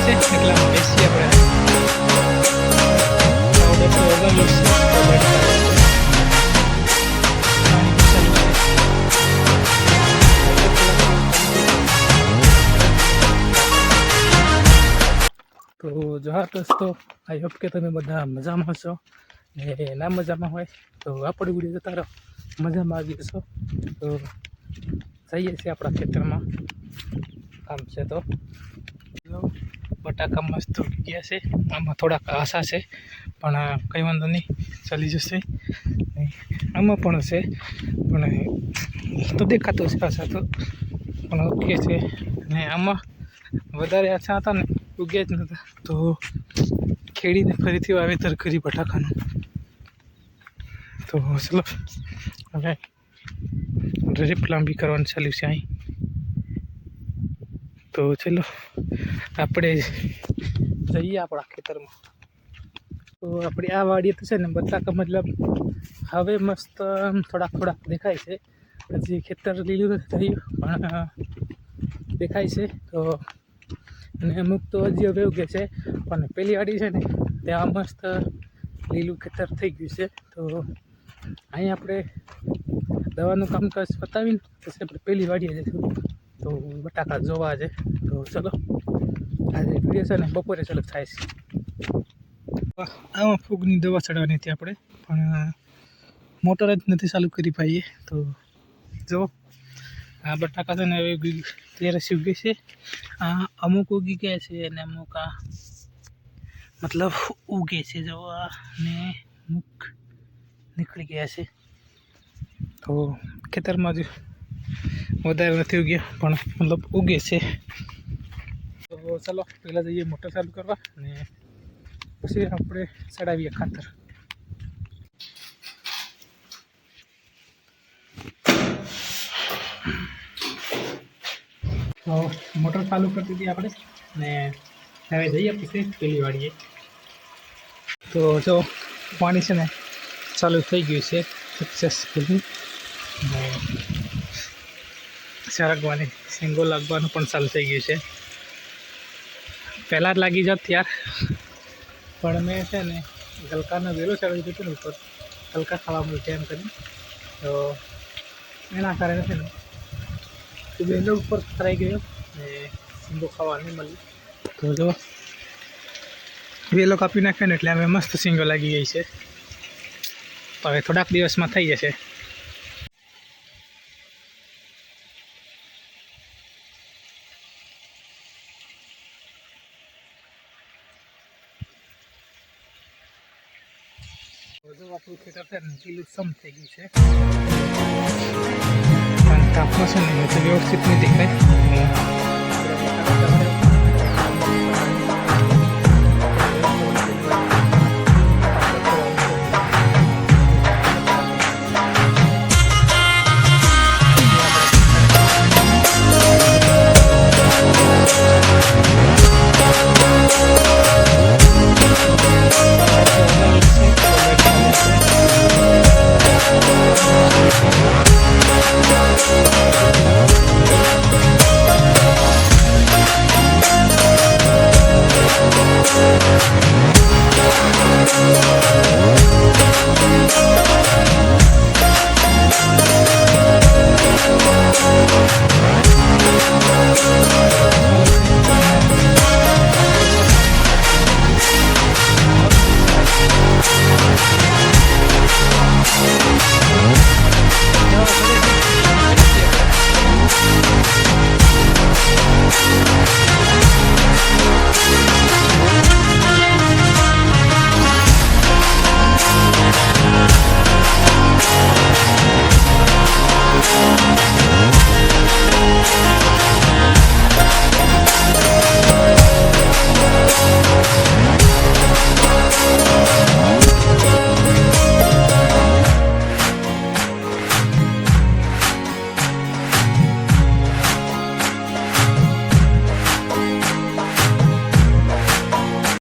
છે એટલા બેસી આપણે પાવડર તો ઓગળેલો છે તો જોહાર દોસ્તો, આઈ હોપ કે તમે બધા મજામાં છો ને ના મજામાં હોય તો આપણી વિડીયો જોતા રહો, મજામાં આવી જશો. તો જઈએ છીએ આપણા ખેતરમાં, કામ છે તો બટાકા મસ્ત ઉગી ગયા છે. આમાં થોડાક આશા છે પણ કંઈ વાંધો નહીં, ચાલી જશે. આમાં પણ છે પણ તો દેખાતો છે આશા તો, પણ ઓકે છે. ને આમાં વધારે આશા હતા ને ઉગ્યા જ નહોતા, તો ખેડીને ફરીથી વાવેતર કરી બટાકાનું. તો ચલો હવે ડ્રીપ લાંબી કરવાનું ચાલ્યું છે અહીં. તો ચલો આપણે જઈએ આપણા ખેતરમાં. તો આપણી આ વાડીએ તો છે ને બટાકા મતલબ હવે મસ્ત થોડાક દેખાય છે. હજી ખેતર લીલું નથી થયું પણ દેખાય છે. તો અને અમુક તો હજી હવે ઉગે છે, પણ પેલી વાડી છે ને ત્યાં મસ્ત લીલું ખેતર થઈ ગયું છે. તો અહીં આપણે દવાનું કામકાજ પતાવીને પછી આપણે પેલી વાડીએ જઈશું તો બટાકા જોવા છે. તો ચલો આજે વિડીયો છે ને બપોરે ચાલુ થાય છે. આમાં ફૂગની દવા ચડાવવાની હતી આપણે, પણ મોટર જ નથી ચાલુ કરી પાઈએ. તો જો આ બટાકા છે ને હવે ત્યારે ઉગે છે. આ અમુક ઉગી ગયા છે અને અમુક આ મતલબ ઉગે છે. જો આ ને અમુક નીકળી ગયા છે. તો ખેતરમાં જ વધારે નથી ઉગ્યા પણ મતલબ ઉગે છે. તો ચાલો પહેલાં જઈએ મોટર ચાલુ કરવા અને પછી આપણે ચડાવીએ ખાતર. તો મોટર ચાલુ કરી દીધી આપણે ને હવે જઈએ પછી પેલી વાડીએ. તો જો પાણી છે ને ચાલુ થઈ ગયું છે સક્સેસફુલી. સરગવાની સિંગો લાગવાનું પણ ચાલુ થઈ ગયું છે. પહેલાં જ લાગી જાત યાર, પણ મેં છે ને ગલકાનો વેલો ચડાવી દીધો ને ઉપર, ગલકા ખાવા મળશે એમ કરીને. તો એના કારણે છે ને વેલો ઉપર ફરાઈ ગયો ને સિંગો ખાવા નહીં મળી. તો જો વેલો કાપી નાખ્યો ને એટલે અમે મસ્ત સિંગો લાગી ગઈ છે. તો હવે થોડાક દિવસમાં થઈ જશે. જો આપણું ખેતર છે ને લીલું સમ થઈ ગયું છે, પણ તાપમાં છે ને વ્યવસ્થિત નહીં દેખાય.